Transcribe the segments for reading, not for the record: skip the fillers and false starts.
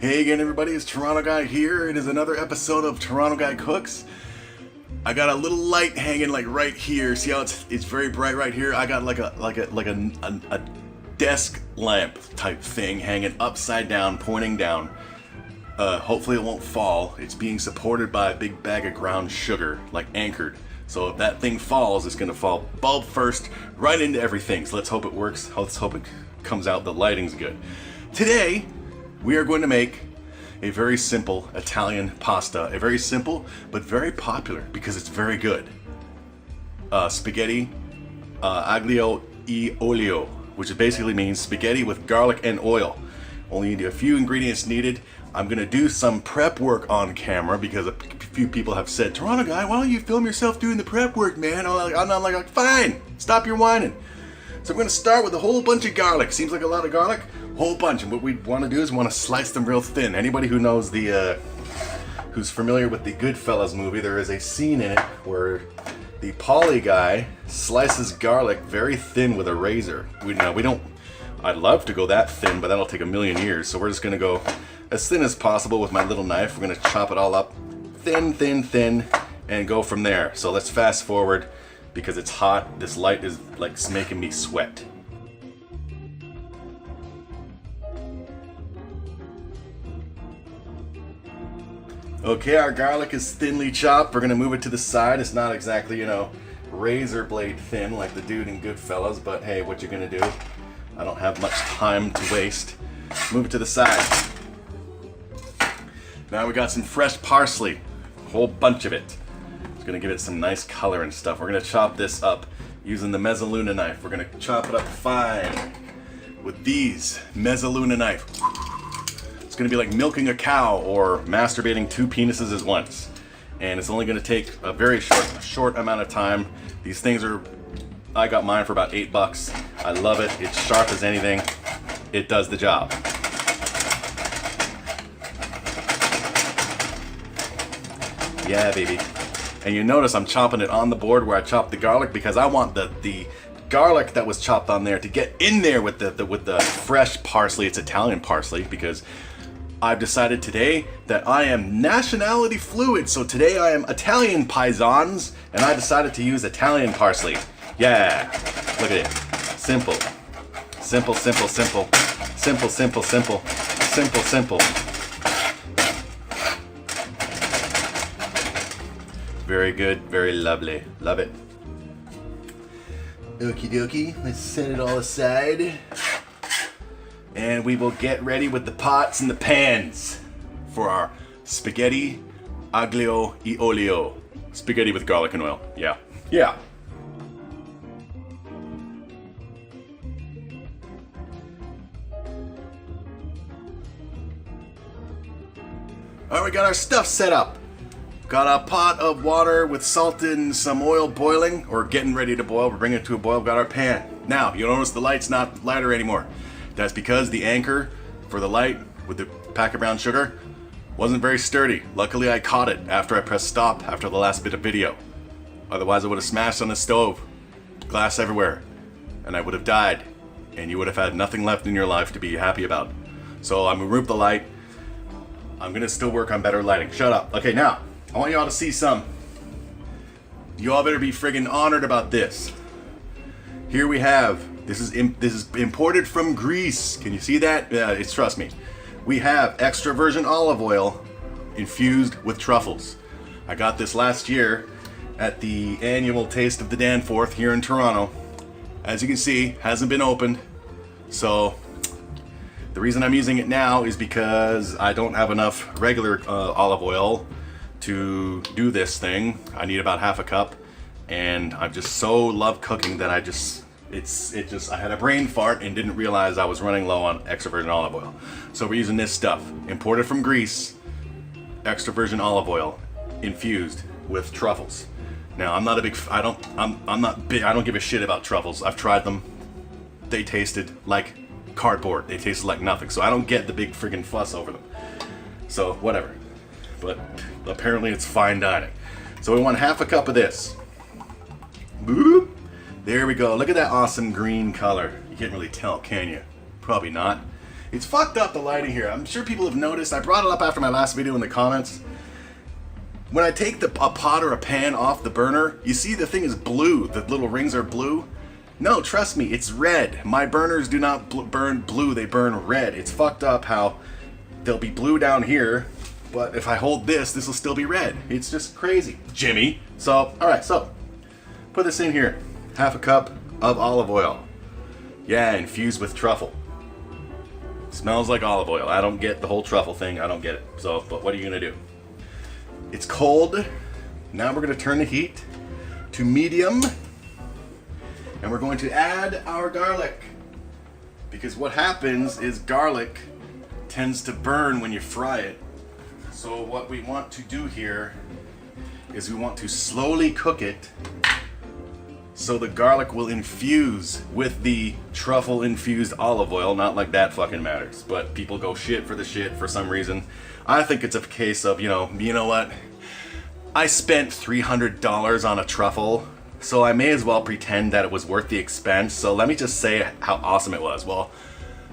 Hey again everybody, it's Toronto Guy here. It is another episode of Toronto Guy Cooks. I got a little light hanging like right here. See how it's very bright right here? I got like a desk lamp type thing hanging upside down, pointing down. Hopefully it won't fall. It's being supported by a big bag of ground sugar, like anchored. So if that thing falls, it's gonna fall bulb first right into everything. So let's hope it works. Let's hope it comes out, the lighting's good. Today, we are going to make a very simple Italian pasta. A very simple, but very popular because it's very good. Spaghetti Aglio e Olio, which basically means spaghetti with garlic and oil. Only a few ingredients needed. I'm gonna do some prep work on camera because a few people have said, Toronto Guy, why don't you film yourself doing the prep work, man? I'm like, fine, stop your whining. So I'm gonna start with a whole bunch of garlic. Seems like a lot of garlic, whole bunch. And what we wanna do is we wanna slice them real thin. Anybody who knows who's familiar with the Goodfellas movie, there is a scene in it where the Paulie guy slices garlic very thin with a razor. I'd love to go that thin, but that'll take a million years. So we're just gonna go as thin as possible with my little knife. We're gonna chop it all up thin, thin, thin, and go from there. So let's fast forward because it's hot. This light is like making me sweat. Okay, our garlic is thinly chopped. We're gonna move it to the side. It's not exactly, razor blade thin like the dude in Goodfellas, but hey, what you gonna do? I don't have much time to waste. Move it to the side. Now we got some fresh parsley, a whole bunch of it. It's gonna give it some nice color and stuff. We're gonna chop this up using the Mezzaluna knife. We're gonna chop it up fine with these Mezzaluna knife. It's gonna be like milking a cow or masturbating two penises at once. And it's only gonna take a very short amount of time. These things I got mine for about $8. I love it. It's sharp as anything. It does the job. Yeah, baby. And you notice I'm chopping it on the board where I chopped the garlic because I want the garlic that was chopped on there to get in there with the fresh parsley. It's Italian parsley because I've decided today that I am nationality fluid. So today I am Italian paisans and I decided to use Italian parsley. Yeah, look at it. Simple. Simple, simple, simple. Simple, simple, simple. Simple, simple. Very good, very lovely. Love it. Okie dokie, let's set it all aside. And we will get ready with the pots and the pans for our spaghetti aglio e olio. Spaghetti with garlic and oil. Yeah. Yeah. Alright, we got our stuff set up. Got a pot of water with salt and some oil boiling, or getting ready to boil. We're bringing it to a boil. We've got our pan. Now, you'll notice the light's not lighter anymore. That's because the anchor for the light with the pack of brown sugar wasn't very sturdy. Luckily, I caught it after I pressed stop after the last bit of video. Otherwise, I would have smashed on the stove, glass everywhere, and I would have died, and you would have had nothing left in your life to be happy about. So I'm gonna remove the light. I'm gonna still work on better lighting. Shut up. Okay, now, I want you all to see some. You all better be friggin' honored about this. Here we have, this is imported from Greece. Can you see that? Yeah, trust me. We have extra virgin olive oil infused with truffles. I got this last year at the annual Taste of the Danforth here in Toronto. As you can see, hasn't been opened. So the reason I'm using it now is because I don't have enough regular olive oil to do this thing. I need about half a cup, and I just so love cooking that I had a brain fart and didn't realize I was running low on extra virgin olive oil. So we're using this stuff, imported from Greece, extra virgin olive oil, infused with truffles. Now I'm not a big, I don't give a shit about truffles. I've tried them. They tasted like cardboard. They tasted like nothing. So I don't get the big friggin' fuss over them. So whatever. But apparently it's fine dining. So we want half a cup of this. Boop. There we go. Look at that awesome green color. You can't really tell, can you? Probably not. It's fucked up, the lighting here. I'm sure people have noticed. I brought it up after my last video in the comments. When I take a pot or a pan off the burner, you see the thing is blue. The little rings are blue. No, trust me, it's red. My burners do not burn blue, they burn red. It's fucked up how they'll be blue down here, but if I hold this will still be red. It's just crazy, Jimmy. So, alright, so, put this in here. Half a cup of olive oil. Yeah, infused with truffle. Smells like olive oil. I don't get the whole truffle thing, I don't get it. So, but what are you gonna do? It's cold. Now we're gonna turn the heat to medium. And we're going to add our garlic. Because what happens is garlic tends to burn when you fry it. So what we want to do here is we want to slowly cook it so the garlic will infuse with the truffle infused olive oil. Not like that fucking matters, but people go shit for the shit for some reason. I think it's a case of, you know what? I spent $300 on a truffle, so I may as well pretend that it was worth the expense. So let me just say how awesome it was. Well,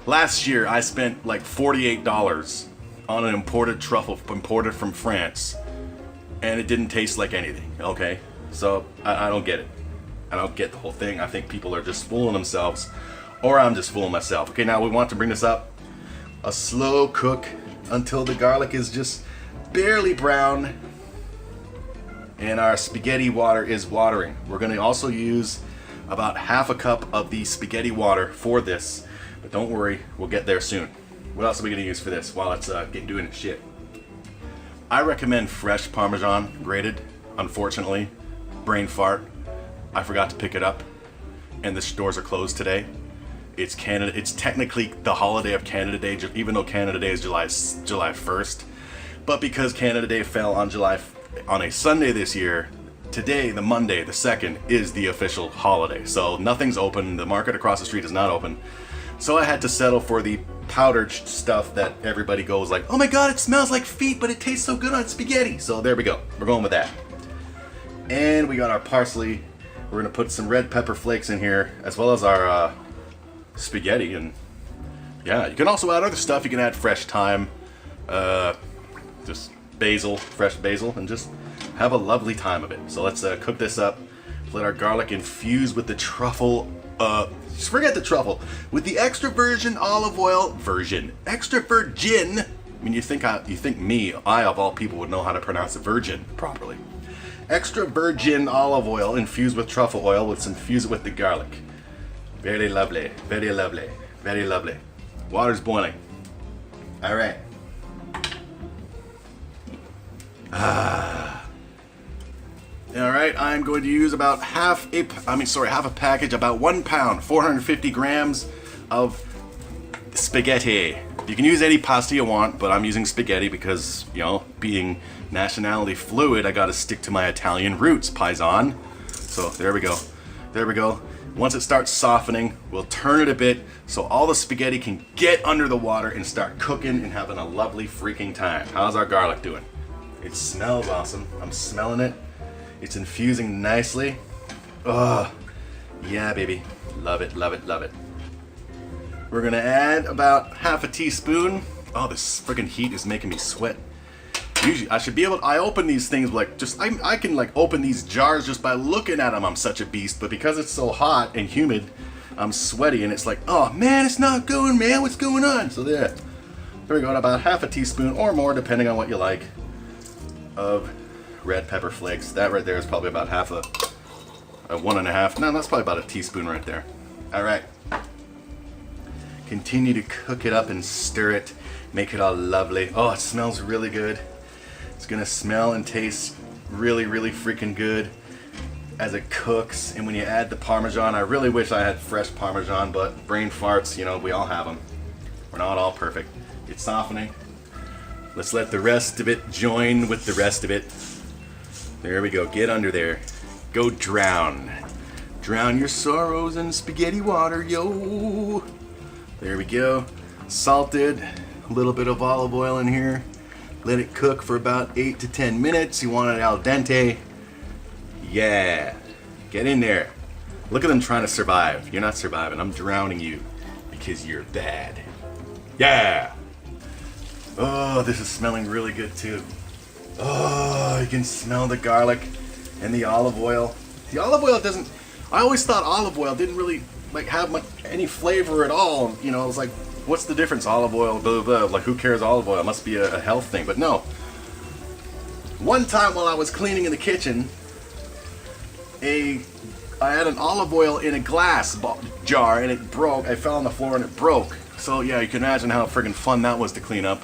last year I spent like $48 on an imported truffle imported from France, and it didn't taste like anything, okay? So I don't get it. I don't get the whole thing. I think people are just fooling themselves, or I'm just fooling myself. Okay, now we want to bring this up. A slow cook until the garlic is just barely brown and our spaghetti water is watering. We're going to also use about half a cup of the spaghetti water for this, but don't worry, we'll get there soon. What else are we going to use for this while it's doing its shit? I recommend fresh Parmesan, grated. Unfortunately, brain fart, I forgot to pick it up, and the stores are closed today. It's Canada. It's technically the holiday of Canada Day, even though Canada Day is July 1st. But because Canada Day fell on a Sunday this year, today, the Monday, the 2nd, is the official holiday. So nothing's open. The market across the street is not open. So I had to settle for the powdered stuff that everybody goes like, oh my god, it smells like feet, but it tastes so good on spaghetti. So there we go. We're going with that. And we got our parsley. We're gonna put some red pepper flakes in here, as well as our spaghetti. And yeah, you can also add other stuff. You can add fresh thyme, just basil, fresh basil, and just have a lovely time of it. So let's cook this up. Let our garlic infuse with the truffle. Just forget the truffle. With the extra virgin olive oil, extra virgin. I mean, you think I of all people would know how to pronounce virgin properly. Extra virgin olive oil infused with truffle oil. Let's infuse it with the garlic. Very lovely, very lovely, very lovely. Water's boiling. All right. All right, I'm going to use about half a package, about 1 pound, 450 grams of spaghetti. You can use any pasta you want, but I'm using spaghetti because, being nationality fluid, I gotta stick to my Italian roots, paisan. So there we go. There we go. Once it starts softening, we'll turn it a bit so all the spaghetti can get under the water and start cooking and having a lovely freaking time. How's our garlic doing? It smells awesome. I'm smelling it. It's infusing nicely. Oh, yeah, baby. Love it, love it, love it. We're gonna add about half a teaspoon. Oh, this friggin' heat is making me sweat. Usually, I open these things I can open these jars just by looking at them. I'm such a beast, but because it's so hot and humid, I'm sweaty and it's like, oh man, it's not going, man, what's going on? So there we go, about half a teaspoon or more, depending on what you like, of red pepper flakes. That right there is probably about half a 1.5. No, that's probably about a teaspoon right there. All right. Continue to cook it up and stir it. Make it all lovely. Oh, it smells really good. It's gonna smell and taste really, really freaking good as it cooks. And when you add the Parmesan, I really wish I had fresh Parmesan, but brain farts, we all have them. We're not all perfect. It's softening. Let's let the rest of it join with the rest of it. There we go. Get under there. Go drown. Drown your sorrows in spaghetti water, yo. There we go. Salted. A little bit of olive oil in here. Let it cook for about 8 to 10 minutes. You want it al dente. Yeah. Get in there. Look at them trying to survive. You're not surviving. I'm drowning you because you're bad. Yeah. Oh, this is smelling really good too. Oh, you can smell the garlic and the olive oil. The olive oil doesn't, I always thought olive oil didn't really like have much, any flavor at all. You know, I was like, what's the difference? Olive oil, blah, blah, blah. Like, who cares olive oil? It must be a health thing. But no. One time while I was cleaning in the kitchen, I had an olive oil in a glass jar and it broke. I fell on the floor and it broke. So yeah, you can imagine how friggin' fun that was to clean up.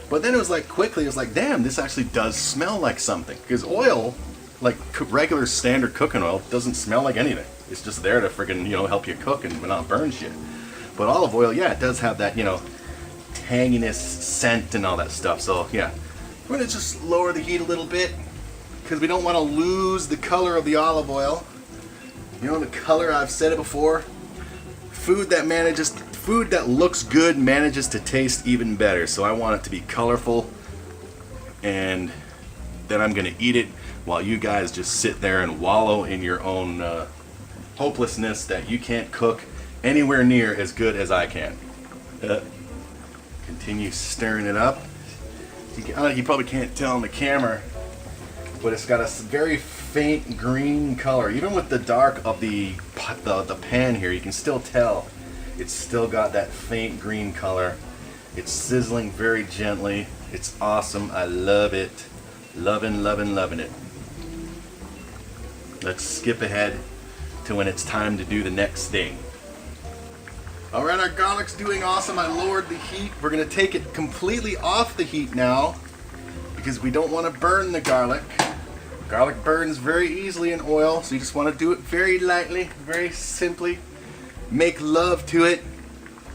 But then it was like quickly, it was like, damn, this actually does smell like something. Because oil, like regular standard cooking oil, doesn't smell like anything. It's just there to friggin', you know, help you cook and not burn shit. But olive oil, yeah, it does have that, you know, tanginess, scent and all that stuff. So yeah, we're gonna just lower the heat a little bit because we don't want to lose the color of the olive oil. You know, the color, I've said it before, food that looks good manages to taste even better. So I want it to be colorful, and then I'm gonna eat it while you guys just sit there and wallow in your own hopelessness that you can't cook anywhere near as good as I can. Continue stirring it up. You probably can't tell on the camera, but it's got a very faint green color. Even with the dark of the pan here, you can still tell it's still got that faint green color. It's sizzling very gently. It's awesome. I love it. Loving, loving, loving it. Let's skip ahead to when it's time to do the next thing. Alright, our garlic's doing awesome. I lowered the heat. We're going to take it completely off the heat now because we don't want to burn the garlic. Garlic burns very easily in oil, so you just want to do it very lightly, very simply. Make love to it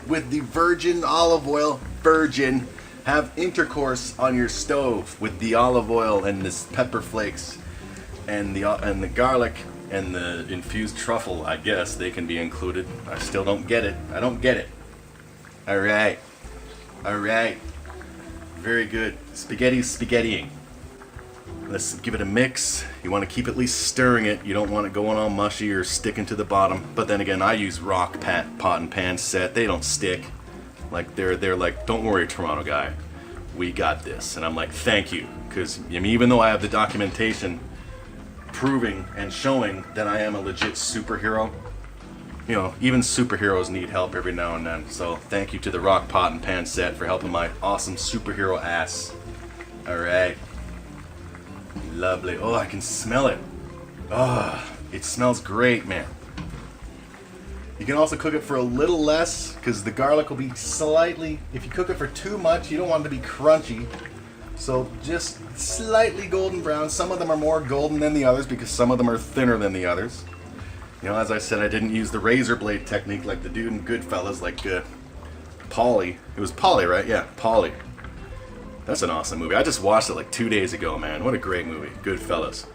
with the virgin olive oil. Virgin. Have intercourse on your stove with the olive oil and this pepper flakes and the garlic and the infused truffle. I guess they can be included. I still don't get it. I don't get it. Alright. Alright. Very good. Spaghettiing. Let's give it a mix. You want to keep at least stirring it. You don't want it going all mushy or sticking to the bottom. But then again, I use rock pot and pan set. They don't stick. Like they're like, don't worry, Toronto guy, we got this. And I'm like, thank you, because I mean, even though I have the documentation proving and showing that I am a legit superhero, you know, even superheroes need help every now and then. So thank you to the rock pot and pan set for helping my awesome superhero ass. All right. Lovely. Oh, I can smell it. Oh, it smells great, man. You can also cook it for a little less because the garlic will be slightly, if you cook it for too much, you don't want it to be crunchy. So just slightly golden brown. Some of them are more golden than the others because some of them are thinner than the others. You know, as I said, I didn't use the razor blade technique like the dude in Goodfellas, like Paulie. It was Paulie, right? Yeah, Paulie. That's an awesome movie. I just watched it like 2 days ago, man. What a great movie. Goodfellas.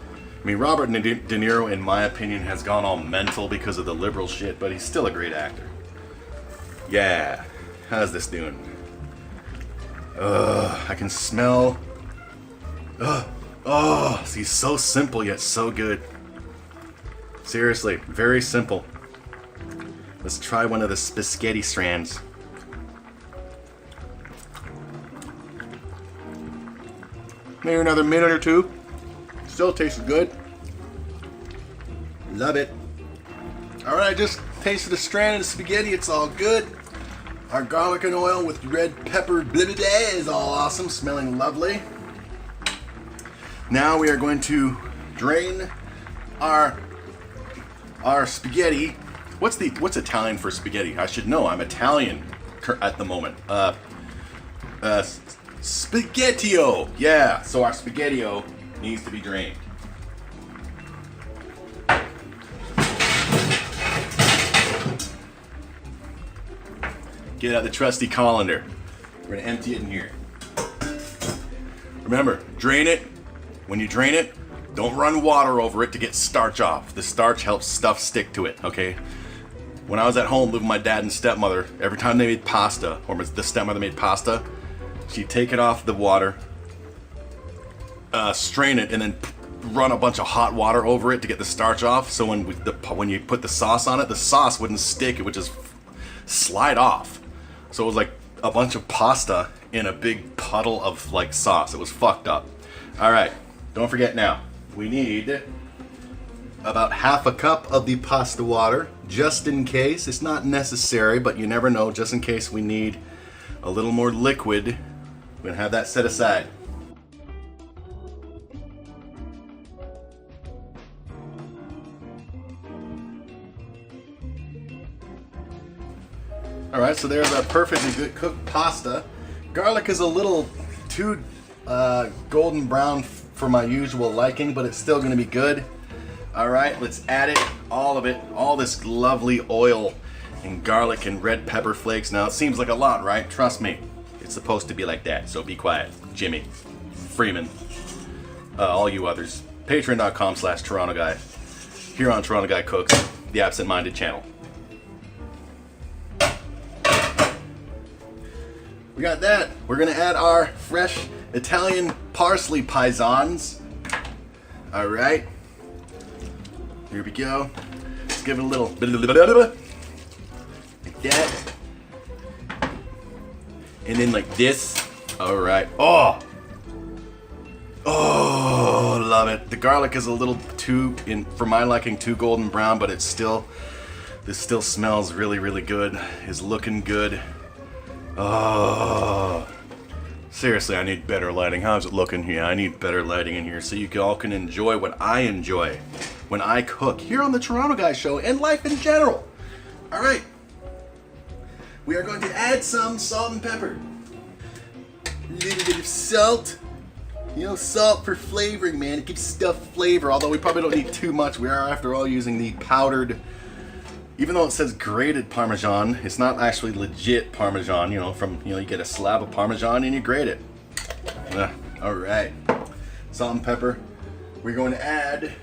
I mean, Robert De Niro, in my opinion, has gone all mental because of the liberal shit, but he's still a great actor. Yeah. How's this doing? I can smell. Oh, he's so simple yet so good. Seriously, very simple. Let's try one of the spaghetti strands. Maybe another minute or two. Still tastes good. Love it. Alright, I just tasted a strand of spaghetti. It's all good. Our garlic and oil with red pepper blah blah blah is all awesome. Smelling lovely. Now we are going to drain our spaghetti. What's Italian for spaghetti? I should know. I'm Italian at the moment. Spaghettio. Yeah. So our spaghettio needs to be drained. Get out the trusty colander. We're gonna empty it in here. Remember, drain it. When you drain it, don't run water over it to get starch off. The starch helps stuff stick to it, okay? When I was at home living with my dad and stepmother, every time they made pasta, or the stepmother made pasta, she'd take it off the water, strain it, and then run a bunch of hot water over it to get the starch off. So when you put the sauce on it, the sauce wouldn't stick; it would just slide off. So it was like a bunch of pasta in a big puddle of like sauce. It was fucked up. All right, don't forget now, we need about half a cup of the pasta water, just in case. It's not necessary, but you never know. Just in case we need a little more liquid, we're gonna have that set aside. All right, so there's a perfectly good cooked pasta. Garlic is a little too golden brown for my usual liking, but it's still gonna be good. All right, let's add it, all of it, all this lovely oil and garlic and red pepper flakes. Now, it seems like a lot, right? Trust me, it's supposed to be like that, so be quiet. Jimmy, Freeman, all you others. Patreon.com/Toronto Guy. Here on Toronto Guy Cooks, the absent-minded channel. We got that. We're gonna add our fresh Italian parsley paisans. All right. Here we go. Let's give it a little like that. And then like this. All right. Oh, love it. The garlic is a little too, for my liking, too golden brown, but this still smells really, really good. It's looking good. Oh, seriously, I need better lighting. How's it looking? Yeah, I need better lighting in here so you all can enjoy what I enjoy when I cook here on the Toronto Guy Show and life in general. All right, we are going to add some salt and pepper. A little bit of salt. You know, salt for flavoring, man. It gives stuff flavor, although we probably don't need too much. We are, after all, using the powdered, even though it says grated Parmesan, it's not actually legit Parmesan, you know, you get a slab of Parmesan and you grate it. All right, salt and pepper. We're going to add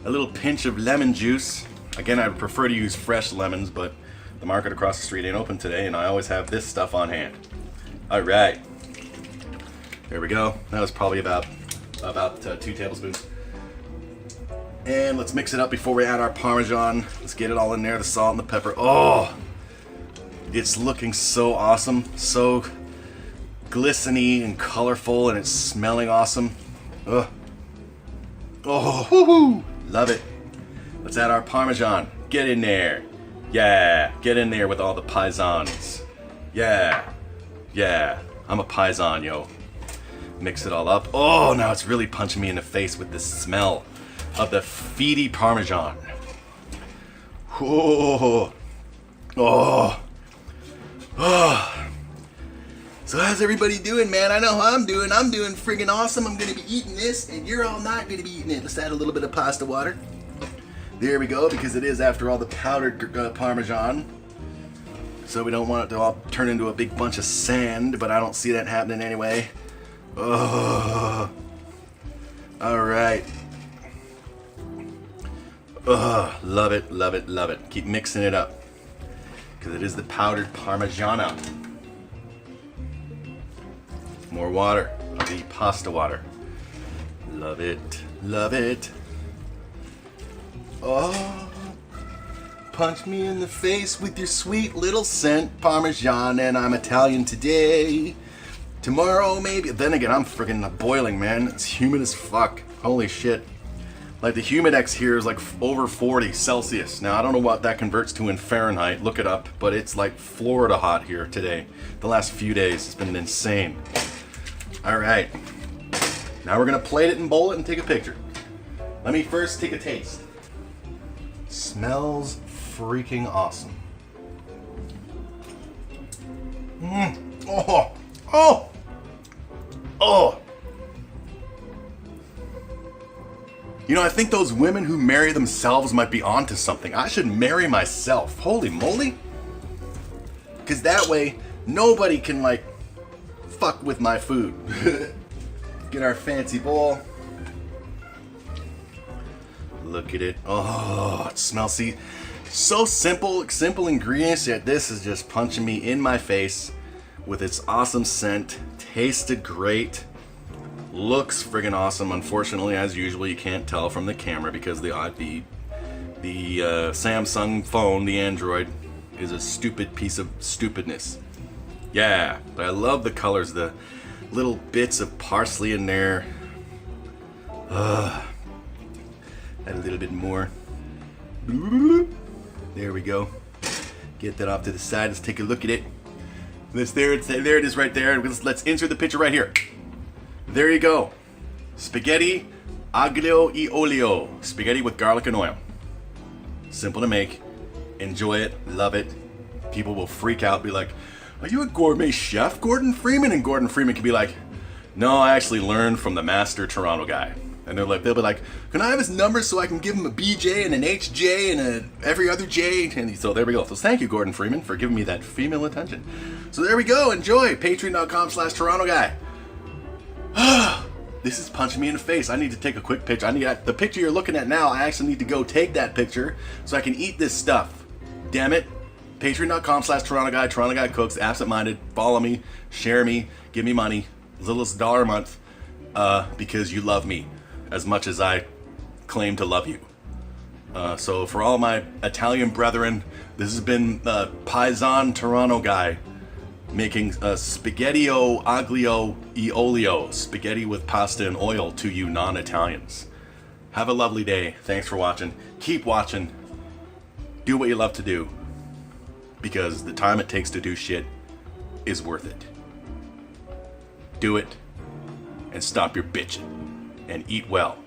a little pinch of lemon juice. Again, I would prefer to use fresh lemons, but the market across the street ain't open today, and I always have this stuff on hand. All right, there we go. That was probably about 2 tablespoons. And let's mix it up before we add our Parmesan. Let's get it all in there, the salt and the pepper. Oh, it's looking so awesome, so glistening and colorful, and it's smelling awesome. Oh, woohoo! Love it. Let's add our Parmesan. Get in there. Yeah, get in there with all the paisans. Yeah, I'm a paisan, yo. Mix it all up. Oh, now it's really punching me in the face with the smell of the feety Parmesan. Oh. So how's everybody doing, man? I know how I'm doing. I'm doing friggin' awesome. I'm gonna be eating this, and you're all not gonna be eating it. Let's add a little bit of pasta water. There we go, because it is, after all, the powdered Parmesan. So we don't want it to all turn into a big bunch of sand, but I don't see that happening anyway. Oh. All right. Love it, love it, love it. Keep mixing it up, because it is the powdered Parmigiano. More water, the pasta water. Love it, love it. Oh, punch me in the face with your sweet little scent Parmesan, and I'm Italian today. Tomorrow, maybe. Then again, I'm friggin' boiling, man. It's humid as fuck. Holy shit. Like, the humidex here is like over 40 Celsius. Now, I don't know what that converts to in Fahrenheit. Look it up. But it's like Florida hot here today. The last few days, it's been insane. All right. Now we're going to plate it and bowl it and take a picture. Let me first take a taste. Smells freaking awesome. Oh. You know, I think those women who marry themselves might be onto something. I should marry myself. Holy moly. Because that way, nobody can, like, fuck with my food. Get our fancy bowl. Look at it. Oh, it smells, see, so simple ingredients, yet this is just punching me in my face with its awesome scent. Tasted great. Looks friggin' awesome. Unfortunately, as usual, you can't tell from the camera because the Samsung phone, the Android, is a stupid piece of stupidness. Yeah, but I love the colors, the little bits of parsley in there. Add a little bit more. There we go. Get that off to the side. Let's take a look at it. There it is right there. Let's insert the picture right here. There you go. Spaghetti Aglio e Olio. Spaghetti with garlic and oil. Simple to make. Enjoy it. Love it. People will freak out, be like, "Are you a gourmet chef, Gordon Freeman?" And Gordon Freeman can be like, "No, I actually learned from the master Toronto guy." And they'll be like, "Can I have his number so I can give him a BJ and an HJ and a every other J?" And so there we go. So thank you, Gordon Freeman, for giving me that female attention. So there we go. Enjoy. Patreon.com/Toronto guy. This is punching me in the face. I need to take a quick picture. The picture you're looking at now, I actually need to go take that picture so I can eat this stuff. Damn it. Patreon.com/Toronto guy. Toronto guy cooks. Absent-minded. Follow me. Share me. Give me money. As little as $1 a month. Because you love me as much as I claim to love you. So for all my Italian brethren, this has been Parmesan Toronto guy making spaghettio aglio e olio, spaghetti with pasta and oil to you non-Italians. Have a lovely day. Thanks for watching. Keep watching. Do what you love to do, because the time it takes to do shit is worth it. Do it and stop your bitching and eat well.